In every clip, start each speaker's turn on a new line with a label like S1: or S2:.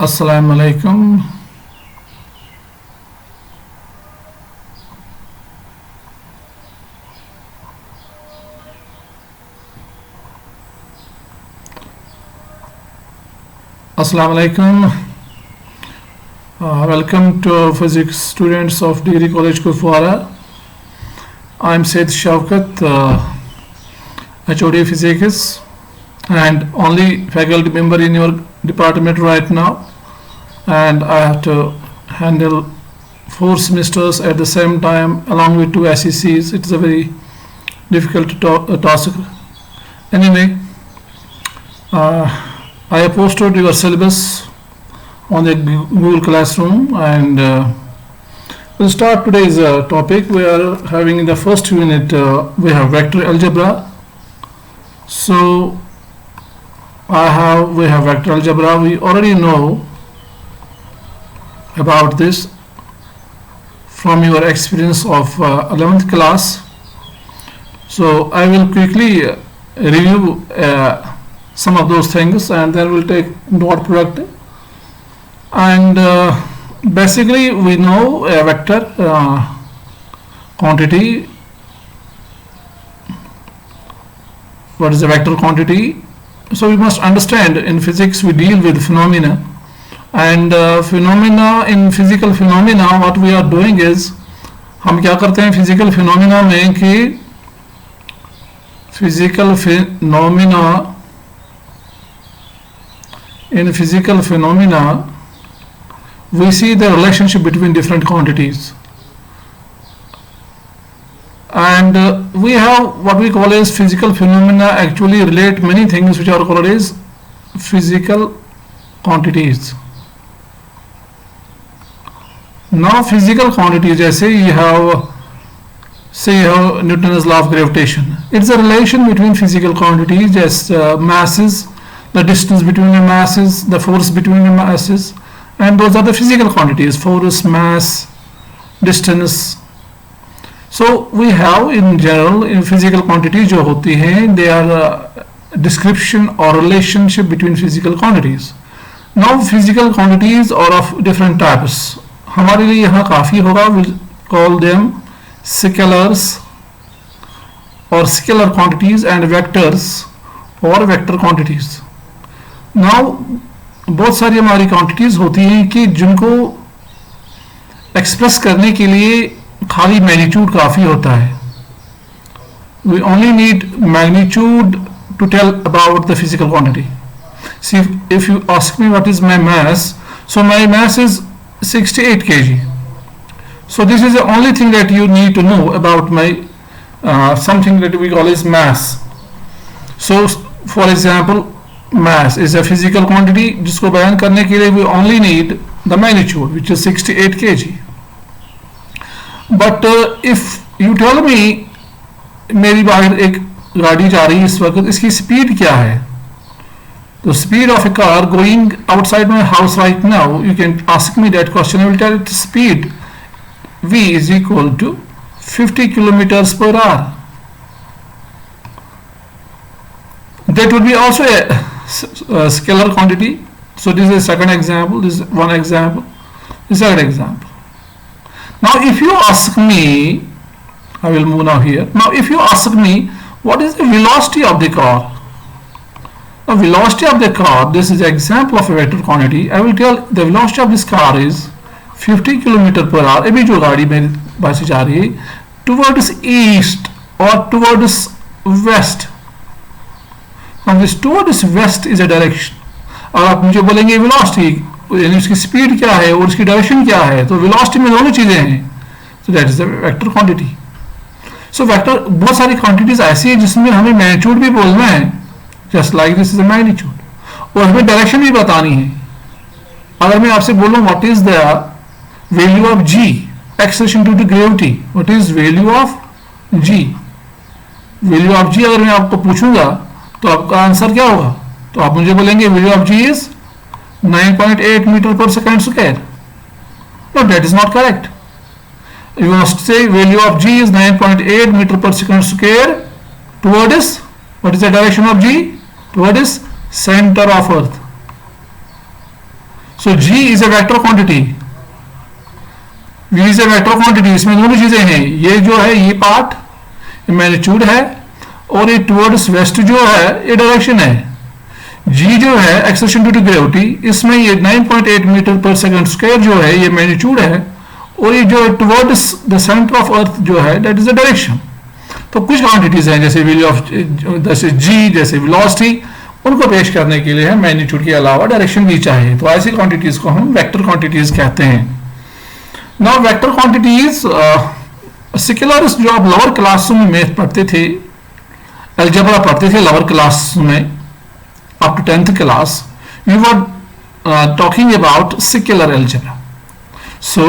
S1: Assalamu alaikum. Assalamu alaikum. Welcome to physics students of Degree College Kupwara. I'm Said Shaukat, HOD Physics and only faculty member in your department right now, and I have to handle 4 semesters at the same time along with 2 SECs. It's a very difficult task. Anyway, I have posted your syllabus on the Google Classroom, and we'll start today's topic. We are having in the first unit we have vector algebra. So we have vector algebra. We already know about this from your experience of 11th class. So I will quickly review some of those things, and then we'll take dot product. And basically we know a vector quantity. What is a vector quantity? So we must understand, in physics we deal with phenomena, and phenomena, in physical phenomena what we are doing is, हम क्या करते हैं physical phenomena में कि in physical phenomena we see the relationship between different quantities, and we have what we call as physical phenomena actually relate many things which are called as physical quantities. Now physical quantities, जैसे you have Newton's law of gravitation. It's a relation between physical quantities, just masses, the distance between the masses, the force between the masses, and those are the physical quantities: force, mass, distance. So we have in general in physical quantities जो होती हैं, they are a description or relationship between physical quantities. Now physical quantities are of different types. हमारे लिए यहाँ काफ़ी होगा, we'll call them scalars or scalar quantities and vectors or vector quantities. Now बहुत सारी हमारी quantities होती हैं कि जिनको express करने के लिए खाली magnitude काफ़ी होता है. We only need magnitude to tell about the physical quantity. See, if you ask me what is my mass, so my mass is 68 kg. So this is the only thing that you need to know about my something that we call as mass. So for example, mass is a physical quantity जिसको बयान करने के लिए we only need the magnitude, which is 68 kg. But if you tell me मेरी बाहर एक गाड़ी जा रही है इस वक्त, इसकी स्पीड क्या है? The speed of a car going outside my house right now, you can ask me that question. I will tell it speed V is equal to 50 kilometers per hour. That would be also a scalar quantity. So this is a second example, this is one example, this is second example. Now if you ask me, I will move now here. Now if you ask me what is the velocity of the car, the velocity of the car, this is an example of a vector quantity. I will tell the velocity of this car is 50 km per hour. अभी जो गाड़ी मेरे पास से जा रही है towards east or towards west. Now this towards west is a direction. और आप मुझे बोलेंगे velocity यानी उसकी स्पीड क्या है और उसकी डायरेक्शन क्या है, तो velocity में दोनों चीजें हैं. So that is the vector quantity. So vector बहुत सारी quantities ऐसी है जिसमें हमें magnitude भी बोलना है, just like this is a magnitude, और हमें डायरेक्शन भी बतानी है. अगर मैं आपसे बोलूं what is the value of g, acceleration due to gravity, what is value of g, value of g अगर मैं आपको पूछूंगा तो आपका आंसर क्या होगा? तो आप मुझे बोलेंगे value of g is 9.8 meter per second square. No, that is not correct. You must say value of g is 9.8 meter per second square towards, what is the direction of g? Towards center of earth. So G is a vector quantity, V is a vector quantity, इसमें दोनों चीजें हैं, ये जो है ये part magnitude है और ये टुवर्ड्स वेस्ट जो है ये डायरेक्शन है। जी जो है एक्सेलरेशन ड्यू टू ग्रेविटी, इसमें ये 9.8 मीटर पर सेकंड स्क्वायर जो है ये मैग्नीट्यूड है और ये जो towards the centre of earth जो है दैट इज द डायरेक्शन। तो कुछ क्वांटिटीज हैं जैसे वैल्यू ऑफ जैसे जी, जैसे वेलोसिटी, उनको पेश करने के लिए मैग्नीट्यूड के अलावा डायरेक्शन भी चाहिए, तो ऐसी क्वांटिटीज को हम वेक्टर क्वांटिटीज कहते हैं। नाउ वेक्टर क्वांटिटीज स्केलर्स जो आप लोअर क्लास में पढ़ते थे, अलजेब्रा पढ़ते थे लोअर क्लास में up to 10th class, we were talking about scalar algebra. So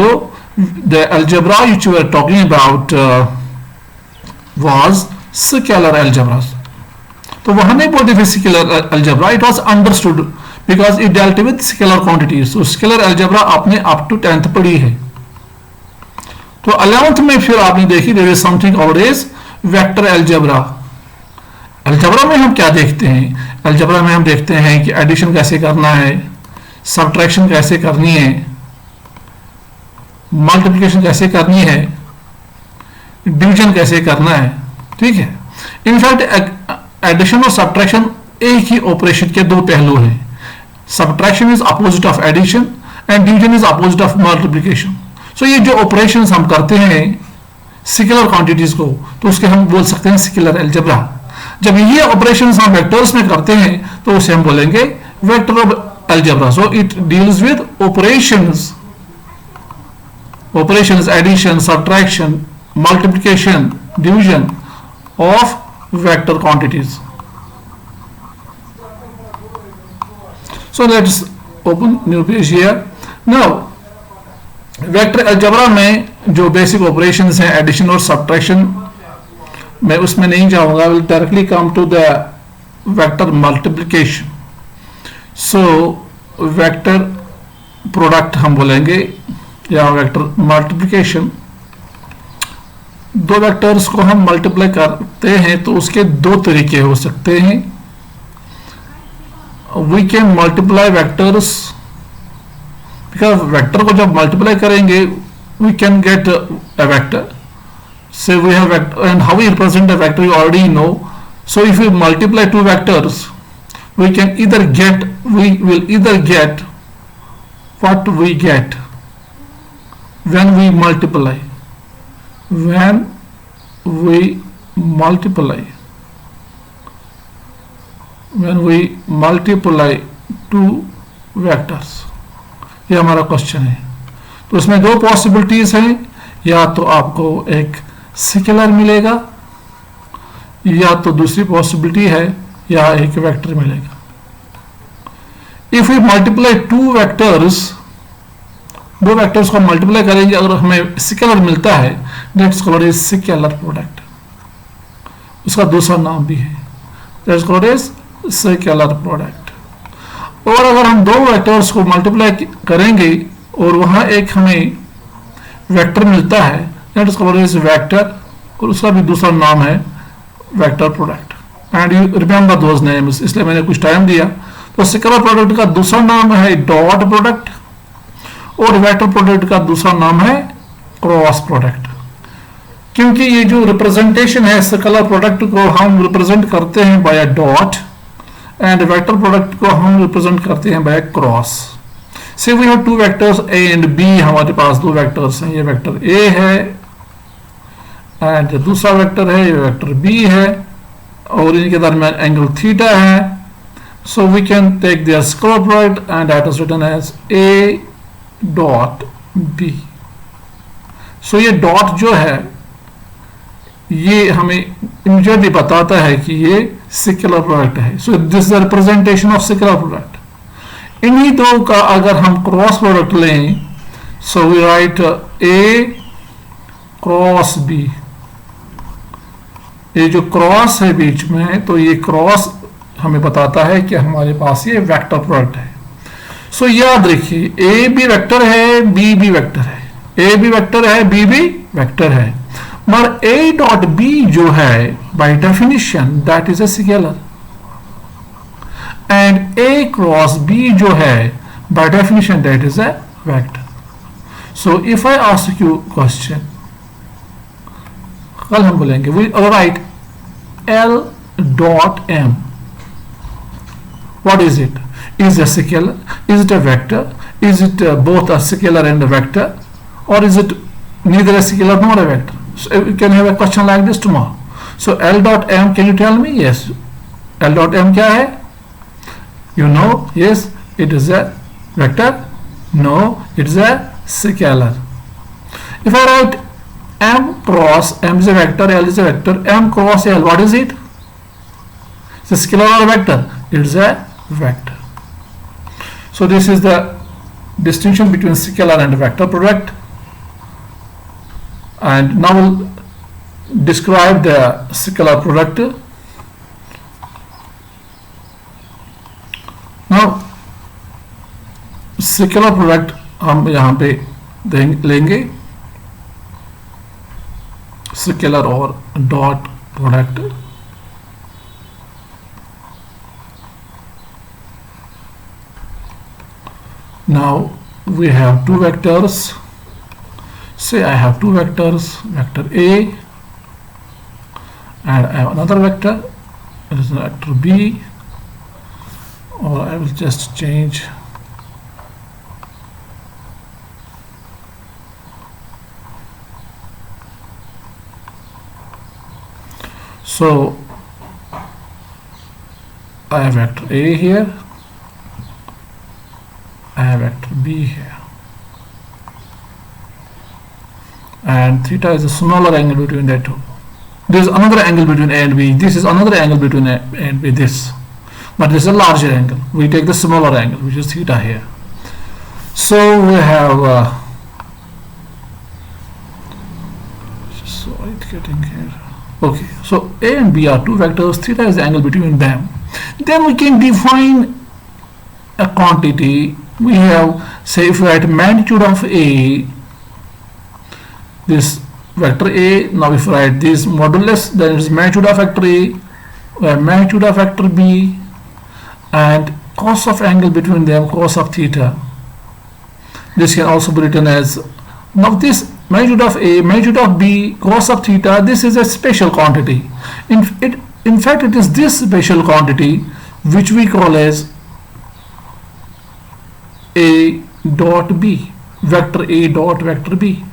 S1: the algebra which we were talking about was scalar algebra. तो वहां नहीं बोलते थे scalar algebra, it was understood because it dealt with scalar quantities. So scalar algebra आपने up to 10th पढ़ी है। तो 11th में फिर आपने देखी there is something called as vector algebra. Algebra में हम क्या देखते हैं? अलजेब्रा में हम देखते हैं कि एडिशन कैसे करना है, सब्ट्रैक्शन कैसे करनी है, मल्टीप्लिकेशन कैसे करनी है, डिवीजन कैसे करना है, ठीक है। इनफैक्ट एडिशन और सब्ट्रैक्शन एक ही ऑपरेशन के दो पहलू हैं। Subtraction is opposite of addition and division is opposite of multiplication. So ये जो ऑपरेशंस हम करते हैं स्केलर क्वांटिटीज को, तो उसके हम बोल सकते हैं स्केलर अलजेब्रा। जब ये ऑपरेशंस हम वेक्टर्स में करते हैं तो उसे हम बोलेंगे vector of algebra. So it deals with operations addition, subtraction, multiplication, division of vector quantities. So let's open new page here. Now vector algebra में जो बेसिक ऑपरेशंस हैं एडिशन और सब्ट्रैक्शन, मैं उसमें नहीं जाऊंगा, will directly come to the vector multiplication. So vector product हम बोलेंगे या वेक्टर मल्टीप्लिकेशन। दो वेक्टर्स को हम मल्टीप्लाई करते हैं तो उसके दो तरीके हो सकते हैं। We can multiply vectors, because vector को जब मल्टीप्लाई करेंगे we can get a vector. So we have vector, and how we represent a vector you already know. So if we multiply two vectors, we will either get what we get when we multiply. When we multiply two vectors, ये हमारा question है। तो उसमें दो possibilities हैं, या तो आपको एक स्केलर मिलेगा या तो दूसरी पॉसिबिलिटी है या एक वेक्टर मिलेगा। If we multiply two vectors, दो वेक्टर्स को मल्टीप्लाई करेंगे अगर हमें स्केलर मिलता है, that's called as scalar product. उसका दूसरा नाम भी है, that's called as scalar product. और अगर हम दो वेक्टर्स को मल्टीप्लाई करेंगे और वहां एक हमें वेक्टर मिलता है, that is called as vector, और उसका भी दूसरा नाम है vector product. And you remember those names, इसलिए मैंने कुछ टाइम दिया। तो स्केलर प्रोडक्ट का दूसरा नाम है डॉट प्रोडक्ट और वेक्टर प्रोडक्ट का दूसरा नाम है क्रॉस प्रोडक्ट। क्योंकि ये जो रिप्रेजेंटेशन है स्केलर प्रोडक्ट को हम रिप्रेजेंट करते हैं by dot and vector product को हम रिप्रेजेंट करते हैं by cross. Say we have two vectors A and B, हमारे पास दो वेक्टर्स हैं, ये वेक्टर ए है एंड दूसरा वेक्टर है ये वेक्टर बी है और इनके दरमियान एंगल थीटा है। So we can take their scalar product and that is written as A dot B. So ये डॉट जो है ये हमें इमीडिएटली बताता है कि ये स्केलर प्रोडक्ट है। So this is the representation of scalar product. इन्हीं दो का अगर हम क्रॉस प्रोडक्ट लें, so we write A cross B. ये जो क्रॉस है बीच में, तो ये क्रॉस हमें बताता है कि हमारे पास ये वेक्टर प्रोडक्ट है। सो याद रखिए ए भी वेक्टर है, बी भी वेक्टर है, ए भी वेक्टर है, बी भी वेक्टर है, मगर ए डॉट बी जो है by definition that is a scalar and A cross B जो है by definition that is a vector. So if I ask you question, कल हम बोलेंगे we write L dot M. What is it? Is it a scalar? Is it a vector? Is it both a scalar and a vector? Or is it neither a scalar nor a vector? So you can have a question like this tomorrow. So L dot M, can you tell me? Yes. L dot M क्या है? You know? Yes. It is a vector? No. It is a scalar. If I write M cross, M is a vector, L is a vector, M cross L, what is it? It's a scalar or a vector? It is a vector. So this is the distinction between scalar and vector product. And now we'll describe the scalar product. Now scalar product हम यहाँ पे लेंगे scalar और dot product. Now we have two vectors. Say I have two vectors, vector A and I have another vector, it is vector B, or I will just change so I have vector A here, I have vector B here, and theta is a smaller angle between the two. There is another angle between A and B. This is another angle between A and B, this, but this is a larger angle. We take the smaller angle, which is theta here. So we have it's getting here. Okay, so A and B are two vectors, theta is the angle between them. Then we can define a quantity. We have, say if we write magnitude of A, this vector A, now if we write this modulus, then it is magnitude of vector A, we have magnitude of vector B, and cos of angle between them, cos of theta. This can also be written as, now this magnitude of A, magnitude of B, cos of theta, this is a special quantity. In fact, it is this special quantity which we call as A dot B, vector A dot vector B.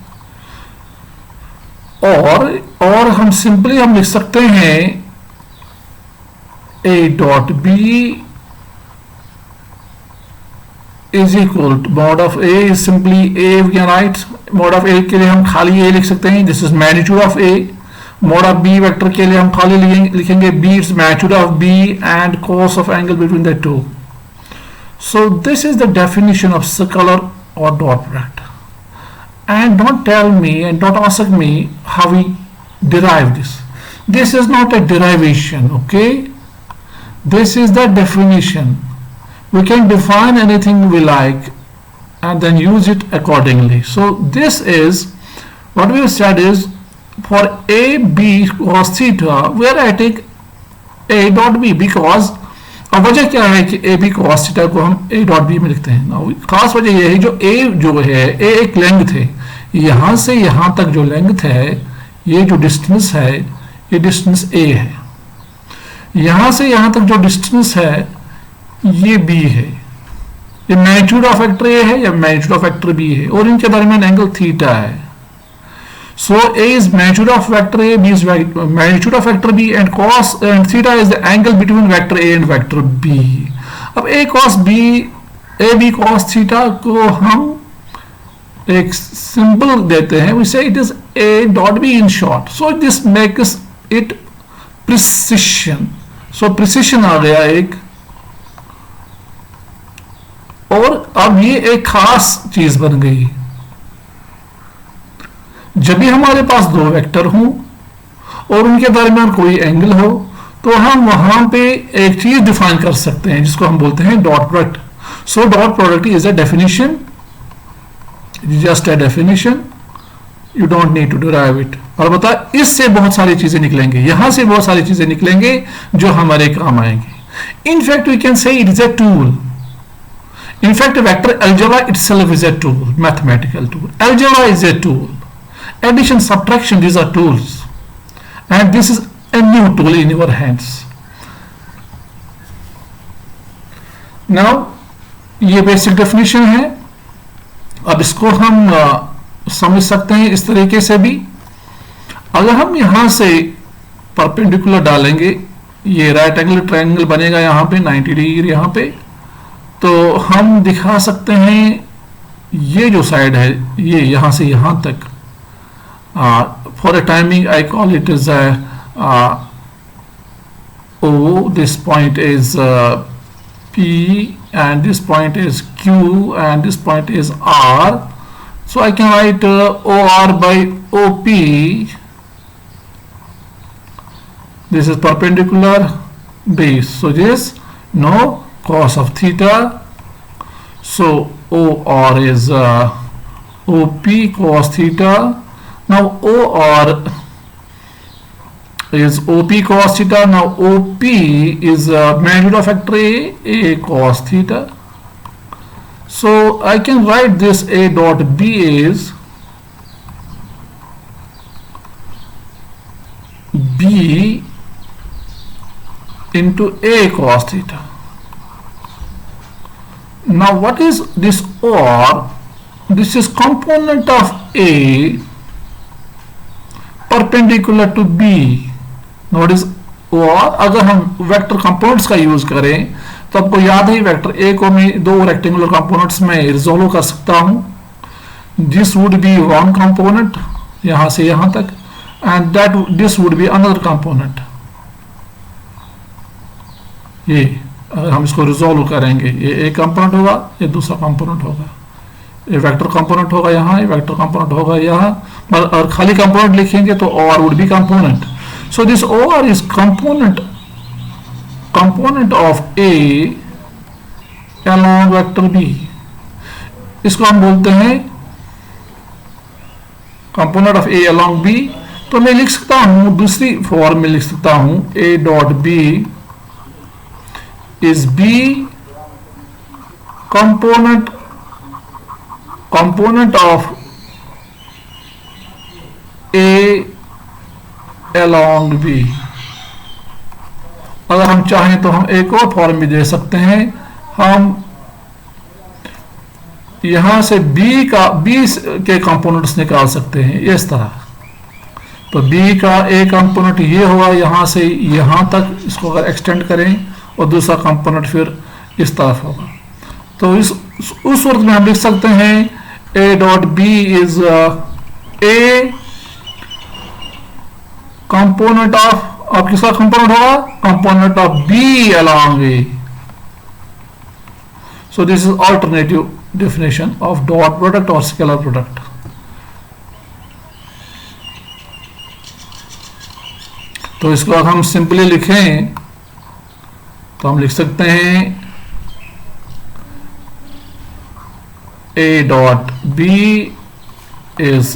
S1: और हम simply हम लिख सकते हैं A dot B is equal to mod of A is simply A, we can write mod of A के लिए हम खाली A लिख सकते हैं, this is magnitude of A. mod of B vector के लिए हम खाली लिखेंगे B is magnitude of B and cos of angle between the two. So this is the definition of scalar or dot product. And don't tell me and don't ask me how we derive this. This is not a derivation, okay? This is the definition. We can define anything we like and then use it accordingly. So this is what we have said is for A B cos theta we are writing A dot B because अब वजह क्या है कि A B cos theta को हम a dot B में लिखते हैं ना, खास वजह यह है जो a जो है a एक लेंथ है, यहाँ से यहाँ तक जो लेंथ है, ये जो डिस्टेंस है ये डिस्टेंस a है, यहाँ से यहाँ तक जो डिस्टेंस है ये b है, ये मैग्नीट्यूड ऑफ वेक्टर a है या मैग्नीट्यूड ऑफ वेक्टर b है और इनके दरमियान एंगल थीटा है. So A is magnitude of vector A, B is magnitude of vector B, and cos and theta is the angle between vector A and vector B. अब A cos B, A B cos theta को हम एक symbol देते हैं. We say it is A dot B in short. So this makes it precision. So precision आ गया एक, और अब ये एक खास चीज बन गई. जब भी हमारे पास दो वेक्टर हों और उनके दरमियान कोई एंगल हो तो हम वहां पे एक चीज डिफाइन कर सकते हैं जिसको हम बोलते हैं dot product. So dot product is a definition, just a definition, you don't need to derive it. और बता इससे बहुत सारी चीजें निकलेंगे, यहां से बहुत सारी चीजें निकलेंगे जो हमारे काम आएंगे. In fact we can say it is a tool. In fact, vector algebra itself is a tool, mathematical tool. Algebra is a tool. Addition, subtraction, these are tools. And this is a new tool in your hands. Now, ये basic definition है. अब इसको हम समझ सकते हैं इस तरीके से भी. अगर हम यहां से परपेंडिकुलर डालेंगे, ये राइट एंगल ट्रायंगल बनेगा यहाँ पे 90 डिग्री यहाँ पे, तो हम दिखा सकते हैं ये जो साइड है ये यहाँ से यहाँ तक. For a timing I call it is O, this point is P, and this point is Q, and this point is R. So I can write OR by OP. This is perpendicular base. So this no cos of theta. So OR is OP cos theta. Now OR is OP cos theta. Now OP is magnitude of factor A cos theta. So I can write this A dot B is B into A cos theta. Now what is this OR? This is component of A perpendicular to B. Now what is OR? अगर हम vector components का use करें तो आपको याद है vector A को मैं दो रेक्टेंगुलर कंपोनेंट्स में रिजोल्व कर सकता हूं. This would be one component यहां से यहां तक, and that this would be another component. ये अगर हम इसको रिजोल्व करेंगे, ये एक कंपोनेंट होगा, ये दूसरा कंपोनेंट होगा, ये वेक्टर कंपोनेंट होगा यहाँ, ये वेक्टर कंपोनेंट होगा यहाँ. और खाली कंपोनेंट लिखेंगे तो OR would be component. So this OR is component of A along vector B. इसको हम बोलते हैं component of A along B. तो मैं लिख सकता हूं दूसरी फॉर्म में लिख सकता हूं A dot B is B component of A along B. अगर हम चाहें तो हम एक और फॉर्म भी दे सकते हैं. हम यहां से B के कंपोनेंट्स निकाल सकते हैं इस तरह. तो B का एक कंपोनेंट ये होगा यहां से यहां तक, इसको अगर एक्सटेंड करें, और दूसरा कंपोनेंट फिर इस तरफ होगा. तो उस सूरत में हम लिख सकते हैं A dot B is A component of किसका कंपोनेंट होगा? Component of B along A. So this is alternative definition of dot product or scalar product. तो इसको अगर हम सिंपली लिखें तो हम लिख सकते हैं A dot B is,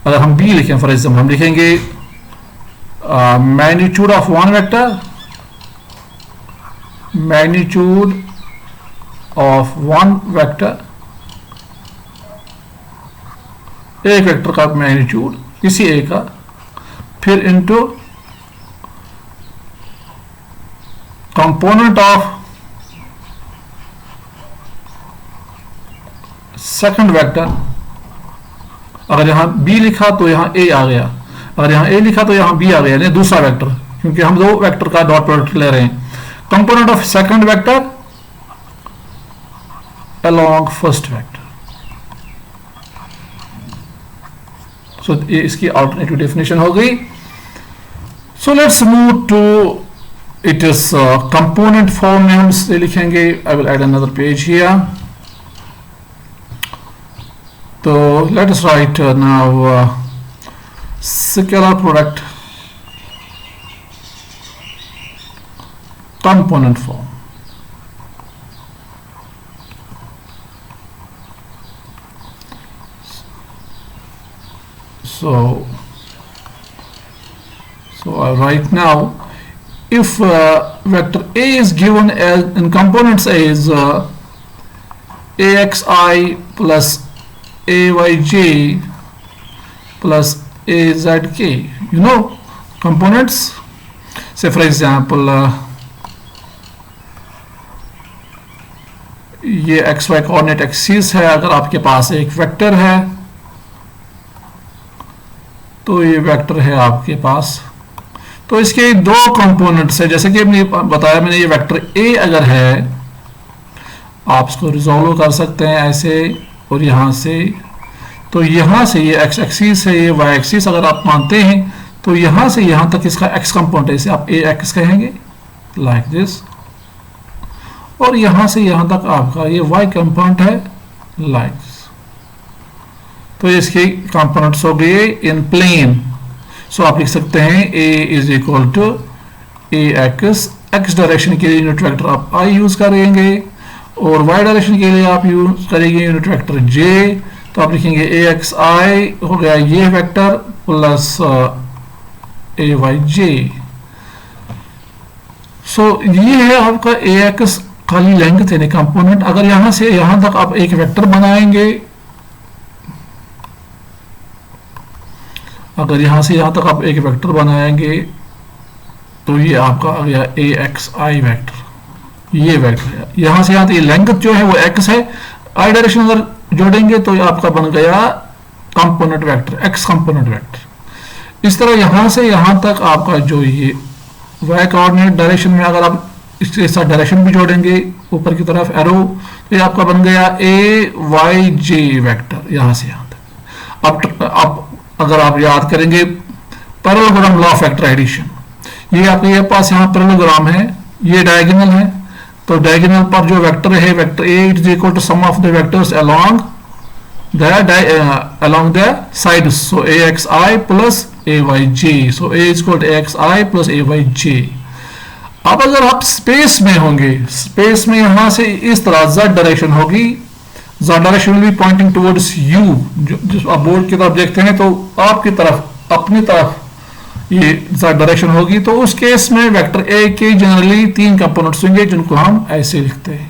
S1: अगर हम B लिखें फॉर एग्जाम्पल, हम लिखेंगे magnitude of one vector, magnitude of one vector, एक वेक्टर का मैग्नीट्यूड किसी ए का, फिर into component of second vector. अगर यहां B लिखा तो यहां A आ गया, अगर यहां A लिखा तो यहां B आ गया, यानी दूसरा वेक्टर, क्योंकि हम दो वेक्टर का डॉट प्रोडक्ट ले रहे हैं. Component of second vector along first vector. So ये इसकी अल्टरनेटिव डेफिनेशन हो गई. So let's move to it is component form में हम इसे लिखेंगे. I will add another page here. तो let us write now scalar product component form. So right now, if vector A is given as in components A is AXI plus AYJ plus AZK. You know components. Say for example, ये XY coordinate axis है. अगर आपके पास एक vector है तो ये vector है आपके पास, तो इसके दो कंपोनेंट्स है. जैसे कि मैंने बताया, मैंने ये वेक्टर A अगर है, आप इसको रिजॉल्व कर सकते हैं ऐसे, और यहां से, तो यहां से ये x एक्सिस है, ये y एक्सिस अगर आप मानते हैं, तो यहां से यहां तक इसका x कंपोनेंट है, इसे आप AX कहेंगे लाइक दिस, और यहां से यहां तक आपका ये y कंपोनेंट है लाइक दिस. तो इसके कंपोनेंट्स हो गए इन प्लेन. सो आप लिख सकते हैं A is equal to AX. x direction के लिए यूनिट वेक्टर आप I यूज करेंगे, और y डायरेक्शन के लिए आप यूज करेंगे यूनिट वेक्टर J. तो आप लिखेंगे AXI हो गया ये वेक्टर प्लस AYJ. सो ये है आपका AX खाली लेंथ यानी कंपोनेंट. अगर यहां से यहां तक आप एक वेक्टर बनाएंगे, अगर यहां से यहां तक आप एक वेक्टर बनाएंगे, तो ये आपका आ गया AXI वेक्टर. ये वेक्टर है, यहां से यहां तक ये लेंथ जो है वो x है. I डायरेक्शन अगर जोड़ेंगे तो ये आपका बन गया component vector, x component vector. इस तरह यहां से यहां तक आपका जो ये y कोऑर्डिनेट डायरेक्शन में अगर आप इसके साथ डायरेक्शन भी जोड़ेंगे ऊपर की तरफ एरो, तो ये आपका बन गया AYJ वेक्टर यहां से यहां तक. अब अगर आप याद करेंगे parallelogram law of vector addition, ये आपके पास यहाँ पैरेललोग्राम है, ये डायगोनल है, तो डायगोनल पर जो वेक्टर है vector A is equal to sum of the vectors along the sides. So AXI plus AYJ. So A is equal to AXI plus AYJ. अब अगर आप स्पेस में होंगे, स्पेस में यहां से इस तरह z डायरेक्शन होगी, z direction will be pointing towards u. जो आप बोर्ड की तरफ देखते हैं तो आपकी तरफ, अपनी तरफ ये z डायरेक्शन होगी. तो उस केस में वेक्टर A के जनरली तीन कंपोनेंट्स होंगे जिनको हम ऐसे लिखते हैं.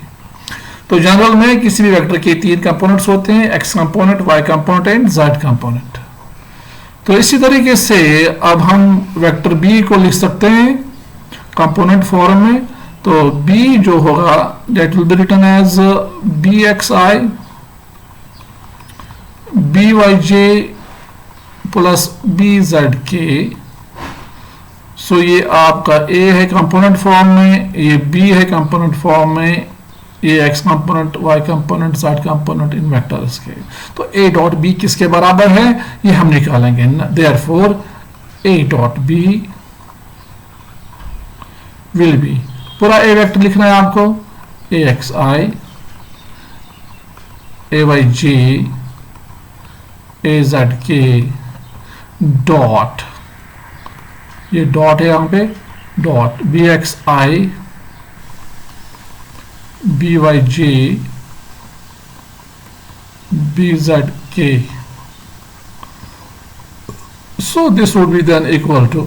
S1: तो जनरल में किसी भी वेक्टर के तीन कंपोनेंट्स होते हैं, x component, y component and z component. तो इसी तरीके से अब हम वेक्टर B को लिख सकते हैं कंपोनेंट फॉर्म में. तो B जो होगा that will be written as BXI BYJ plus BZK. So ये आपका A है कंपोनेंट फॉर्म में, ये B है कंपोनेंट फॉर्म में, ये x component, y component, z component in vectors के. तो A डॉट B किसके बराबर है ये हम निकालेंगे. Therefore A dot B will be, पूरा A वेक्टर लिखना है आपको, AXI AYJ AZK डॉट, ये डॉट है यहां पे, dot BXI BYJ BZK. So this would be then equal to,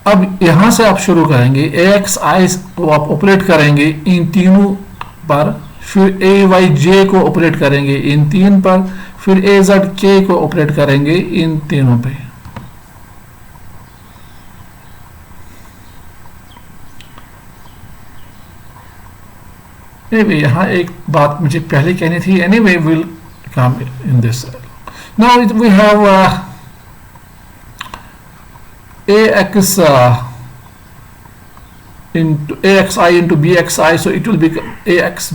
S1: अब यहां से आप शुरू करेंगे AXI को आप ऑपरेट करेंगे इन तीनों पर, फिर AYJ को ऑपरेट करेंगे इन तीन पर, फिर AZK को ऑपरेट करेंगे इन तीनों पे. anyway, यहाँ एक बात मुझे पहले कहनी थी. anyway we'll come in this. now we have AX into AXI into BXI, so it will become AX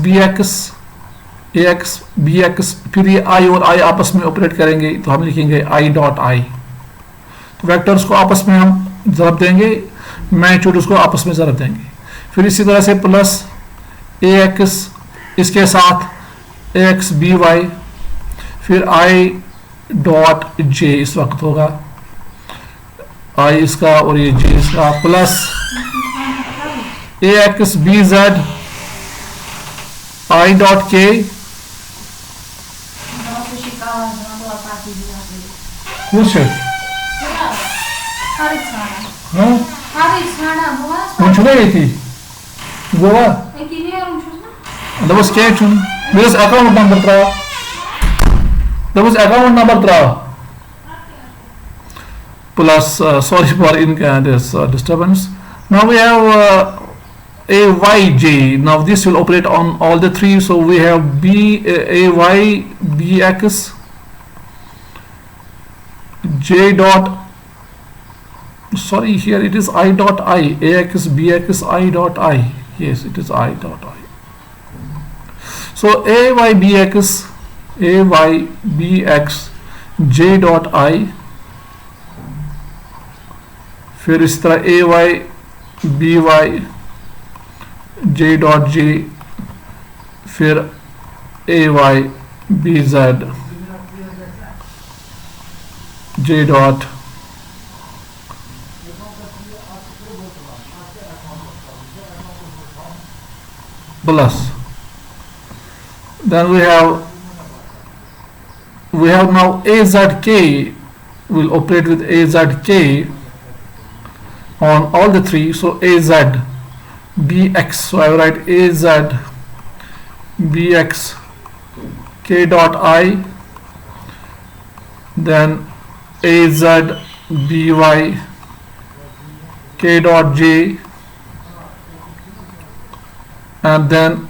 S1: BX, फिर ये I और I आपस में ऑपरेट करेंगे, तो हम लिखेंगे I डॉट I. तो वेक्टर्स को आपस में हम ज़रब देंगे, मैग्नीट्यूड को आपस में ज़रब देंगे. फिर इसी तरह से प्लस AX इसके साथ AX BY, फिर I डॉट J इस वक्त होगा, I इसका और ये J इसका, plus AX BZ I dot K, कुछ है हाँ account number plus sorry for in this disturbance. Now we have AYJ. Now this will operate on all the three. So we have AY BX J dot, sorry, here it is I dot I, AX BX I dot I. Yes, it is I dot I. So AYBX J dot I, फिर इस तरह AYBY J dot J, फिर AYBZ J dot plus. Then we have now AZK will operate with AZK on all the three. So AZ BX, so I write AZ BX K dot I, then AZ BY K dot J, and then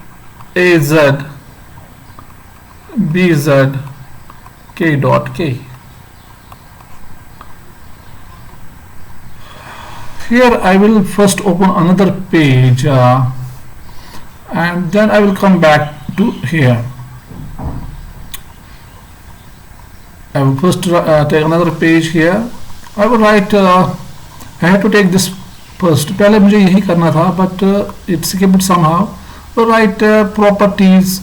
S1: AZ BZ K dot K. Here I will first open another page and then I will come back to here. I will first take another page here. I will write I have to take this first. पहले मुझे यही करना था, but it skipped somehow. So write properties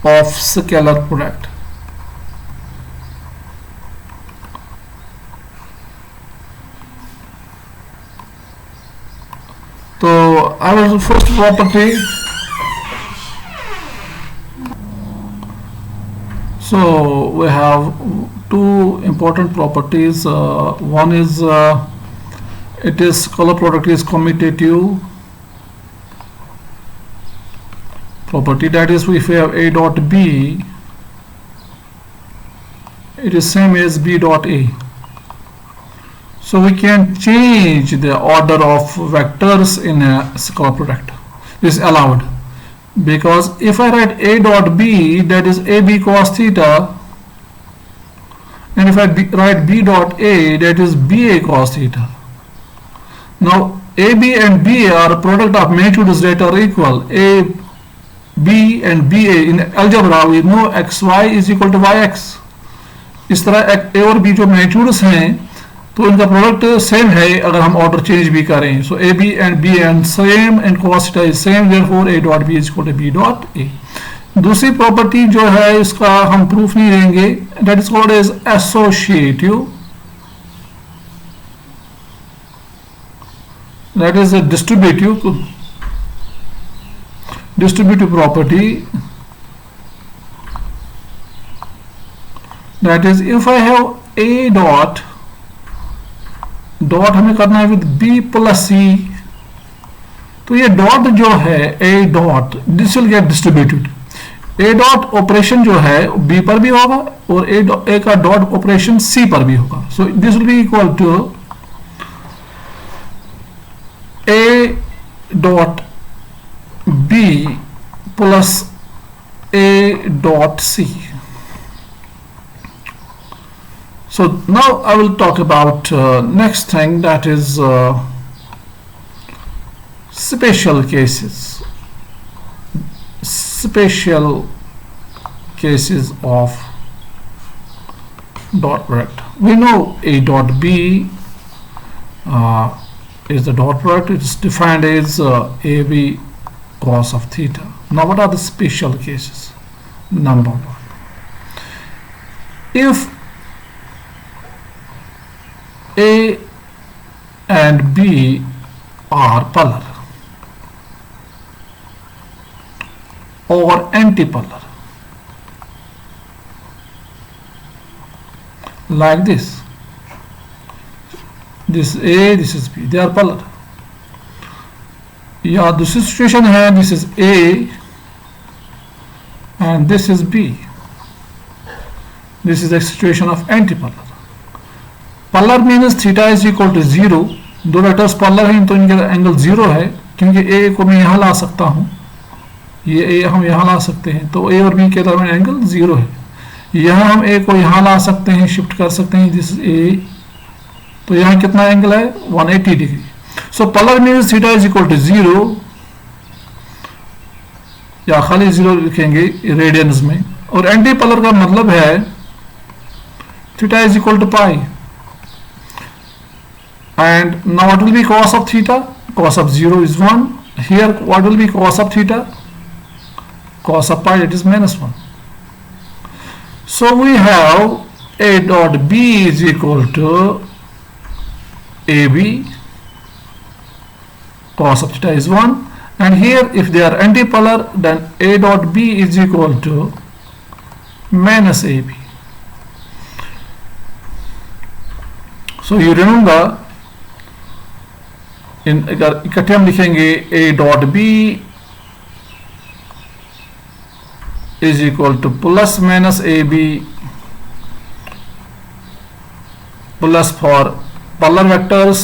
S1: of scalar product. So our first property, so we have two important properties. One is it is scalar product is commutative property, that is if we have A dot B, it is same as B dot A. So we can change the order of vectors in a scalar product. This is allowed, because if I write A dot B, that is AB cos theta, and if I write B dot A, that is BA cos theta. Now AB and BA are a product of magnitudes that are equal. A, B and BA in algebra we know XY is equal to YX. इस तरह A और B जो magnitudes हैं तो इनका product same है अगर हम ऑर्डर चेंज भी करें. So A B and B and same and cos theta is same, therefore A dot B is equal to B dot A. दूसरी प्रॉपर्टी जो है इसका हम प्रूफ नहीं देंगे, that is called as associative, that is a distributive property, that is if I have A dot हमें करना है विद B प्लस C, तो ये डॉट जो है A dot this will get distributed. A dot operation जो है B पर भी होगा और A का डॉट ऑपरेशन C पर भी होगा. So this will be equal to A dot B plus A dot C. So now I will talk about next thing, that is special cases. Special cases of dot product. We know A dot B is the dot product. It is defined as AB cos of theta. Now what are the special cases? Number one, if A and B are polar or antipolar, like this. this is A, this is B, they are polar. या दूसरी situation है, this is A and this is B. This is the situation of antipolar. Polar means theta is equal to 0. दो vectors polar हैं तो इनका angle 0 है, क्योंकि A को मैं यहाँ ला सकता हूँ, ये A हम यहाँ ला सकते हैं, तो A और B के दरमियान एंगल 0 है. यहाँ हम A को यहाँ ला सकते हैं, शिफ्ट कर सकते हैं, दिस इज A, तो यहाँ कितना एंगल है 180 degree. So polar means theta is equal to 0, या खाली 0 लिखेंगे रेडियंस में, और एंटी पोलर का मतलब है theta is equal to pi. And now what will be cos of theta? Cos of 0 is 1. Here what will be cos of theta? Cos of pi, it is -1. So we have A dot B is equal to AB, cos of theta is 1, and here if they are antipolar, then A dot B is equal to minus AB. So you remember, इकट्ठे हम लिखेंगे A dot B is equal to plus minus AB, plus for polar vectors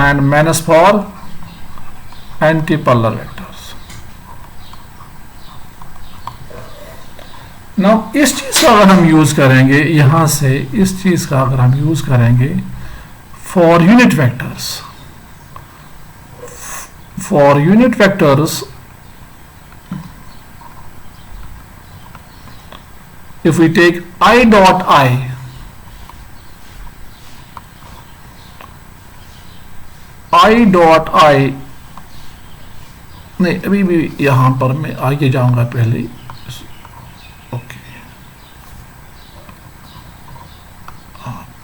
S1: and minus for antipolar vectors. Now इस चीज का अगर हम use करेंगे, यहां से इस चीज का अगर हम यूज करेंगे for unit vectors, for unit vectors, if we take I dot I, I dot I, नहीं अभी भी यहां पर मैं आगे जाऊंगा पहले. ओके,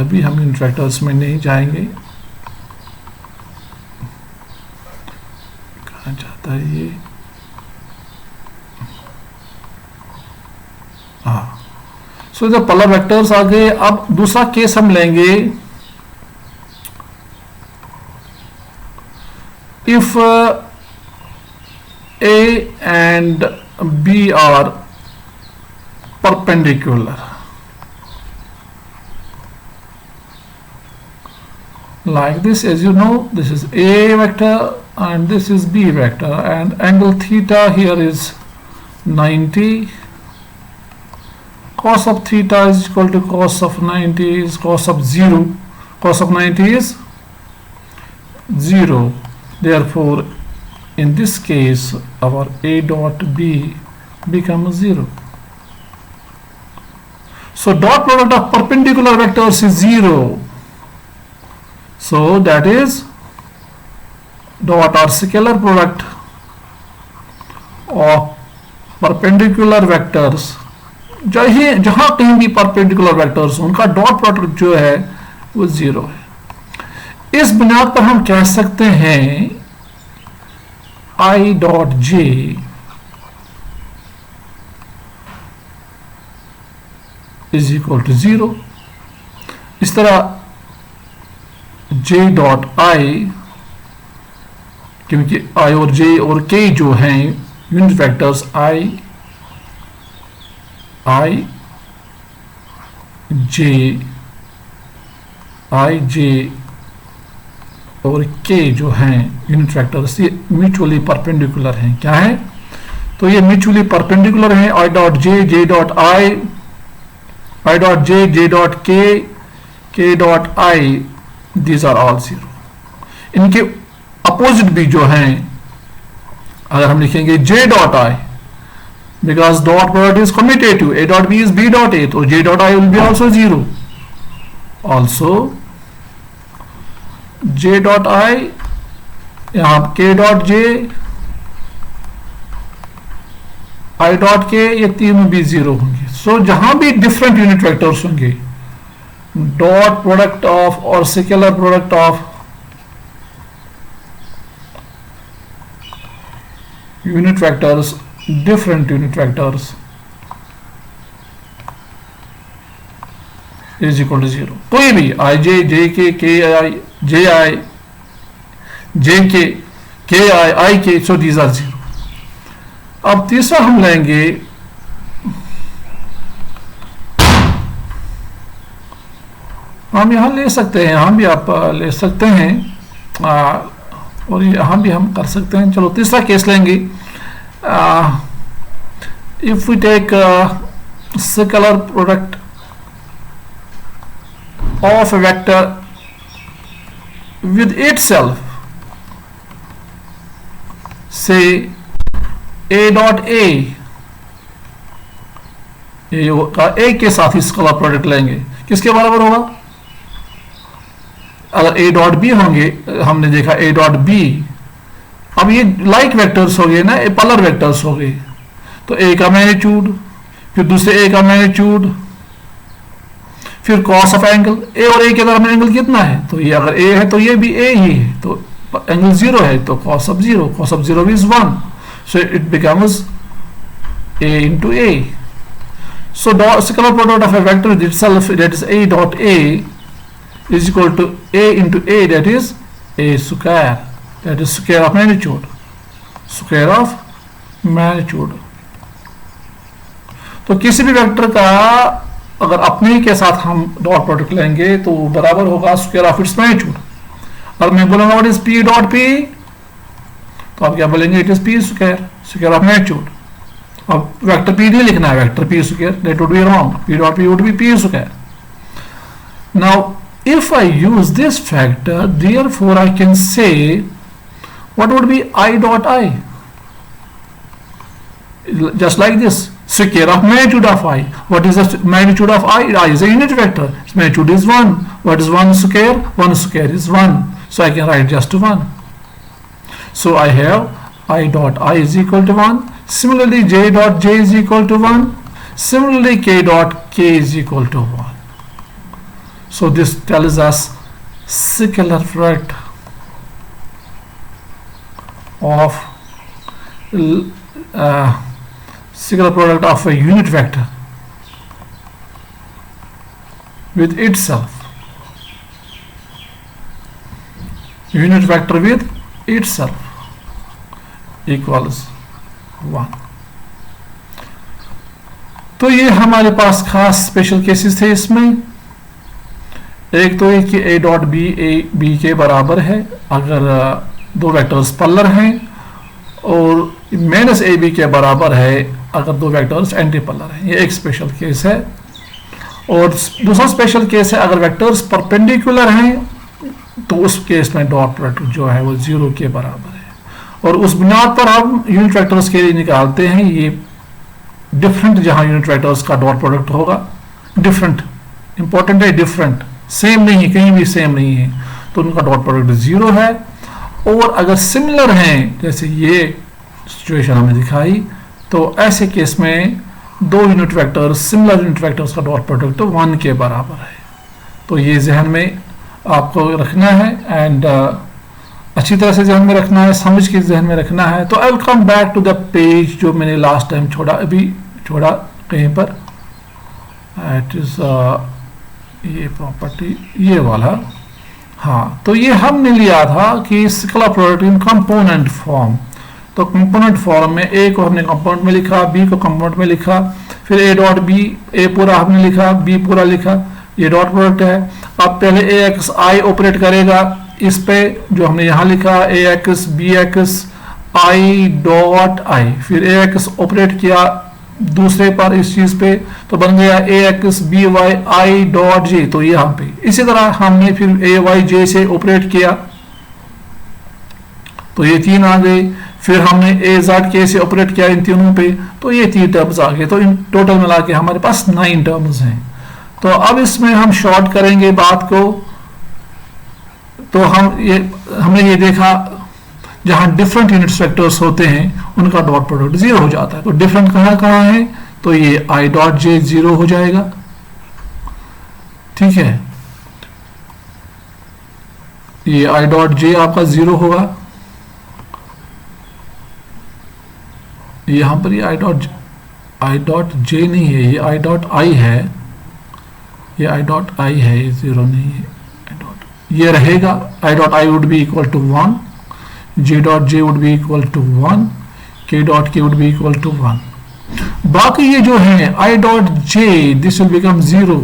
S1: अभी हम यूनिट वेक्टर्स में नहीं जाएंगे. कहाँ जाता है ये? हाँ, सो जब पोलर वेक्टर्स आ गए, अब दूसरा केस हम लेंगे. If A and B are perpendicular, like this, as you know, this is A vector and this is B vector, and angle theta here is 90. Cos of theta is equal to cos of 90 is cos of 0. Cos of 90 is 0. Therefore, in this case, our A dot B becomes 0. So dot product of perpendicular vectors is 0. So that is dot or scalar product of perpendicular vectors, जहां कहीं भी perpendicular vectors उनका dot product जो है वो 0 है. इस बुनियाद पर हम कह सकते हैं I dot J is equal to 0. इस तरह J dot I, क्योंकि I और J और K जो हैं यूनिट वेक्टर्स I J और K जो हैं यूनिट वेक्टर्स, ये म्यूचुअली परपेंडिकुलर हैं. क्या है? तो ये म्यूचुअली परपेंडिकुलर हैं. I dot J, J dot I dot J, J dot K dot I, these are all 0. इनके अपोजिट भी जो हैं, अगर हम लिखेंगे J dot I, because dot product is commutative, A dot B is B dot A, तो J dot I will be also 0. Also J dot I, यहां K dot J, I dot K, ये तीनों भी 0 होंगे. So जहां भी different unit vectors होंगे, dot product of और scalar product of unit vectors, different unit vectors, is equal to 0। कोई भी आई जे के आई जे आई जे के आई के, सो दीज आर 0। अब तीसरा हम लेंगे हम यहाँ ले सकते हैं, यहाँ भी आप ले सकते हैं और यहाँ भी हम कर सकते हैं। चलो तीसरा केस लेंगे। If we take scalar product of a vector with itself, say a dot a, a के साथ ही स्केलर प्रोडक्ट लेंगे, किसके बराबर होगा? अगर a डॉट b होंगे, हमने देखा a डॉट b, अब ये लाइक वेक्टर्स हो गए ना, ये पोलर वेक्टर्स हो गए, तो a का मैग्नीट्यूड, फिर दूसरे a का मैग्नीट्यूड, फिर कॉस ऑफ एंगल, a और a के दरमियान एंगल कितना है? तो ये अगर a है तो ये भी a ही है, तो एंगल 0 है, तो cos of 0 is 1, so it becomes a into a. So scalar product of a vector with itself, that is a dot a, is equal to a into a, that is a square, that is square of magnitude, square of magnitude. तो किसी भी vector का अगर अपने ही के साथ हम dot product लेंगे तो बराबर होगा स्क्वायर ऑफ इट्स मैग्नीट्यूड। और मैं बोलूंगा what is P dot P, तो आप क्या बोलेंगे? It is P square, square of magnitude. अब वेक्टर पी नहीं लिखना है, vector P square, that would be wrong, P dot P would be P square. Now if I use this factor, therefore I can say what would be I dot I, just like this, square of magnitude of I. What is the magnitude of I? I is a unit vector, its magnitude is 1. What is 1 square? 1 square is 1, so I can write just 1. So I have I dot I is equal to 1. Similarly J dot J is equal to 1. Similarly K dot K is equal to 1. So this tells us scalar product of scalar product of a unit vector with itself, unit vector with itself equals 1. तो ये हमारे पास खास special cases थे। इसमें एक तो ये कि a dot B A B के बराबर है अगर दो वेक्टर्स पोलर हैं, और माइनस ए बी के बराबर है अगर दो वेक्टर्स एंटी पोलर हैं। ये एक स्पेशल केस है। और दूसरा स्पेशल केस है अगर वेक्टर्स परपेंडिकुलर हैं तो उस केस में डॉट प्रोडक्ट जो है वो 0 के बराबर है, और उस बुनियाद पर हम यूनिट वेक्टर्स के लिए निकालते हैं ये डिफरेंट, जहां यूनिट वेक्टर्स का डॉट प्रोडक्ट होगा डिफरेंट, इंपॉर्टेंट है डिफरेंट, सेम नहीं है, कहीं भी सेम नहीं है, तो उनका डॉट प्रोडक्ट 0 है। और अगर सिमिलर हैं, जैसे ये सिचुएशन हमें दिखाई, तो ऐसे केस में दो unit vectors, similar unit vectors का डॉट प्रोडक्ट 1 के बराबर है। तो ये जहन में आपको रखना है, एंड अच्छी तरह से जहन में रखना है, समझ के जहन में रखना है। तो I will come back to the page जो मैंने लास्ट टाइम छोड़ा, अभी छोड़ा कहीं पर, इट इज ये प्रॉपर्टी ये वाला। हाँ, तो ये हमने लिया था कि scalar product in component form. तो कंपोनेंट फॉर्म में ए को हमने कंपोनेंट में लिखा, बी को कंपोनेंट में लिखा, फिर ए डॉट बी, ए पूरा हमने लिखा, बी पूरा लिखा, ये डॉट प्रोडक्ट है। अब पहले ए एक्स आई ऑपरेट करेगा इस पे जो हमने यहाँ लिखा, A X B X I dot I, फिर ए एक्स ऑपरेट किया दूसरे पर इस चीज पे, तो बन गया A X B Y I dot J, तो यहाँ पे इसी तरह हमने फिर ए वाई जे से ऑपरेट किया, तो ये 3 आ गए। फिर हमने ए जेड के से ऑपरेट किया इन तीनों पे, तो ये 3 टर्म्स आ गए। तो इन टोटल मिला के हमारे पास 9 टर्म्स हैं। तो अब इसमें हम शॉर्ट करेंगे बात को। तो हमने ये देखा जहां डिफरेंट यूनिट वेक्टर्स होते हैं उनका डॉट प्रोडक्ट 0 हो जाता है। तो डिफरेंट कहां है, तो ये आई डॉट जे 0 हो जाएगा, ठीक है, ये आई डॉट जे आपका 0 होगा। यहां पर ये आई डॉट जे नहीं है, ये आई डॉट आई है, ये आई डॉट आई है, ये 0 नहीं है, आई डॉट ये रहेगा, I dot I would be equal to 1, J dot J would be equal to 1, K dot के वुड बी इक्वल टू 1। बाकी ये जो है I dot J, this will become 0,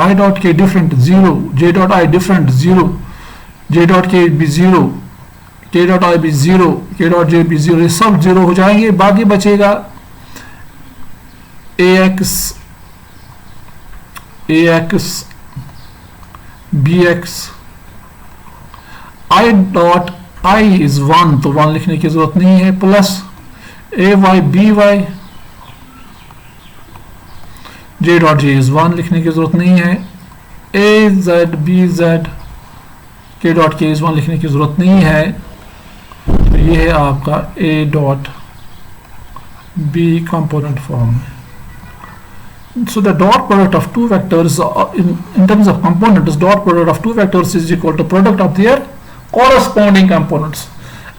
S1: I dot K different 0, J dot I different 0, J dot K भी 0, के dot I भी 0, के dot J भी 0, ये सब 0 हो जाएंगे। बाकी बचेगा ax bx, i dot i is 1, तो 1 लिखने की जरूरत नहीं है, plus ay by, j dot j is 1 लिखने की जरूरत नहीं है, az bz, k dot k is 1 लिखने की जरूरत नहीं है। तो ये है आपका a dot b component form. So the dot product of two vectors in terms of components, dot product of two vectors is equal to product of their corresponding components.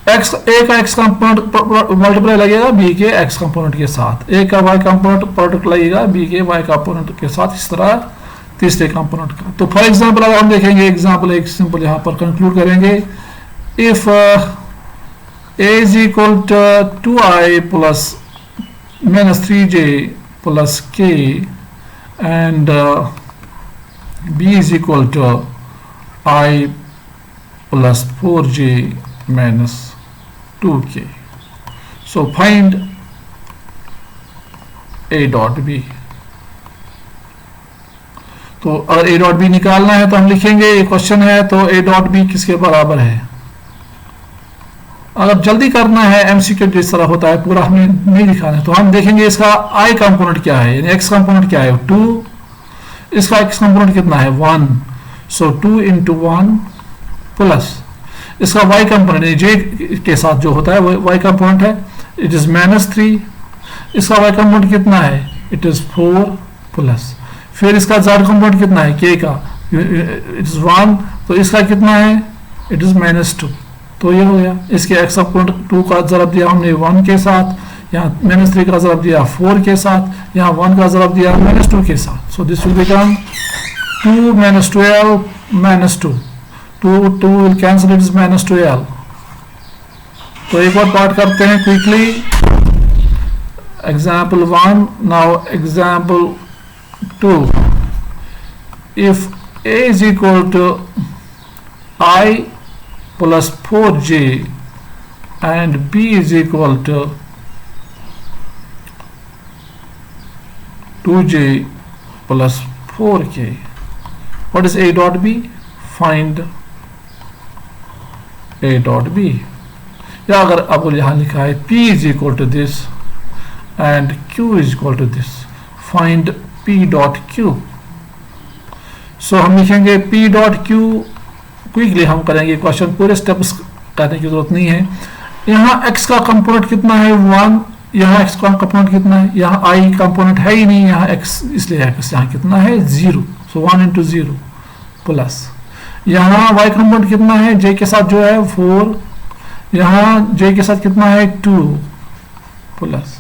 S1: x a का x component multiply लगेगा b के x component के साथ, a का y component product लगेगा b के y component के साथ, इस तरह तीसरे कंपोनेंट का। तो फॉर एग्जांपल अगर हम देखेंगे एग्जांपल एक सिंपल यहाँ पर कंक्लूड करेंगे, if a is equal to 2i plus minus 3j plus k and b is equal to I plus 4j minus 2k. So find a dot b. तो अगर a dot b निकालना है तो हम लिखेंगे, ये क्वेश्चन है तो a dot b किसके बराबर है। अगर जल्दी करना है एमसीक्यू जिस तरह होता है, पूरा हमें नहीं दिखाना है, तो हम देखेंगे इसका आई कंपोनेंट क्या है, यानी एक्स कंपोनेंट क्या है 2, इसका एक्स कंपोनेंट कितना है 1, सो 2 इंटू 1 प्लस इसका वाई कंपोनेंट जे के साथ जो होता है वो वाई कंपोनेंट है, इट इज -3, इसका वाई कंपोनेंट कितना है, इट इज 4 प्लस, फिर इसका जेड कंपोनेंट कितना है के का, इट इज 1, तो इसका कितना है, इट इज -2। तो ये हो गया, इसके एक्स कंपोनेंट 2 का जरब दिया हमने 1 के साथ, यहाँ -3 का जरब दिया 4 के साथ, यहाँ 1 का जरब दिया -2 के साथ। सो this will become 2 - 12 -2, 2 will cancel, it is -12। तो एक और पार्ट करते हैं quickly, example 1, now example 2, if a is equal to I plus 4j and b is equal to 2j plus 4k. What is a dot b? Find a dot b. या अगर अब यहाँ लिखा है p is equal to this and q is equal to this, find p dot q. So हम लिखेंगे p dot q, quickly हम करेंगे क्वेश्चन, पूरे स्टेप्स करने की जरूरत नहीं है। यहाँ x का कंपोनेंट कितना है 1, यहाँ x का कंपोनेंट कितना है, यहाँ i कंपोनेंट है ही नहीं, यहाँ x इसलिए x यहाँ कितना है 0, सो 1 इंटू 0 प्लस, यहाँ y कंपोनेंट कितना है j के साथ जो है 4, यहाँ j के साथ कितना है 2 प्लस,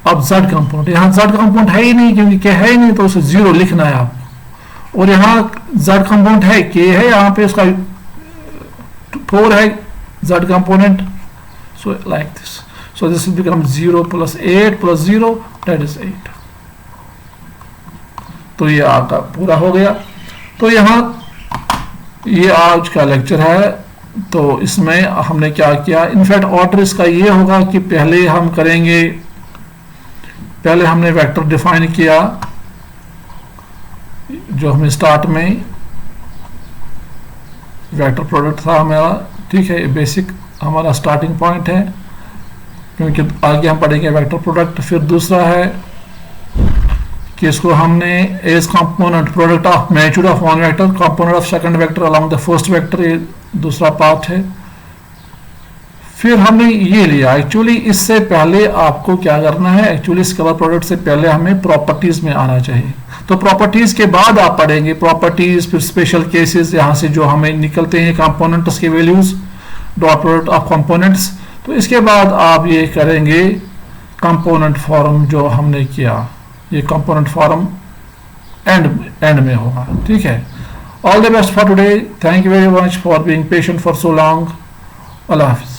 S1: अब z कंपोनेंट, यहाँ z कंपोनेंट है ही नहीं क्योंकि k है ही नहीं, तो उसे 0 लिखना है आप, और यहाँ z कंपोनेंट है k है, यहाँ पे इसका 4 है z component, so like this, so this will become 0 plus 8 plus 0 that is 8। तो ये आपका पूरा हो गया। तो यहाँ ये आज का लेक्चर है, तो इसमें हमने क्या किया, इनफैक्ट ऑर्डर इसका ये होगा कि पहले हम करेंगे, पहले हमने वेक्टर डिफाइन किया जो हमें स्टार्ट में वेक्टर प्रोडक्ट था हमारा, ठीक है, बेसिक हमारा स्टार्टिंग पॉइंट है, क्योंकि आगे हम पढ़ेंगे वेक्टर प्रोडक्ट। फिर दूसरा है कि इसको हमने as component product of magnitude of one vector, component of second vector along the first vector, ये दूसरा पार्ट है। फिर हमने ये लिया, एक्चुअली इससे पहले आपको क्या करना है, एक्चुअली स्केलर प्रोडक्ट से पहले हमें प्रॉपर्टीज में आना चाहिए, तो प्रॉपर्टीज के बाद आप पढ़ेंगे प्रॉपर्टीज, फिर स्पेशल केसेस, यहाँ से जो हमें निकलते हैं कंपोनेंट्स के values, dot product of components. तो इसके बाद आप ये करेंगे कंपोनेंट फॉर्म जो हमने किया, ये कंपोनेंट फॉर्म एंड एंड में होगा, ठीक है। All the best for today, thank you very much for being patient for so long. Allah Hafiz.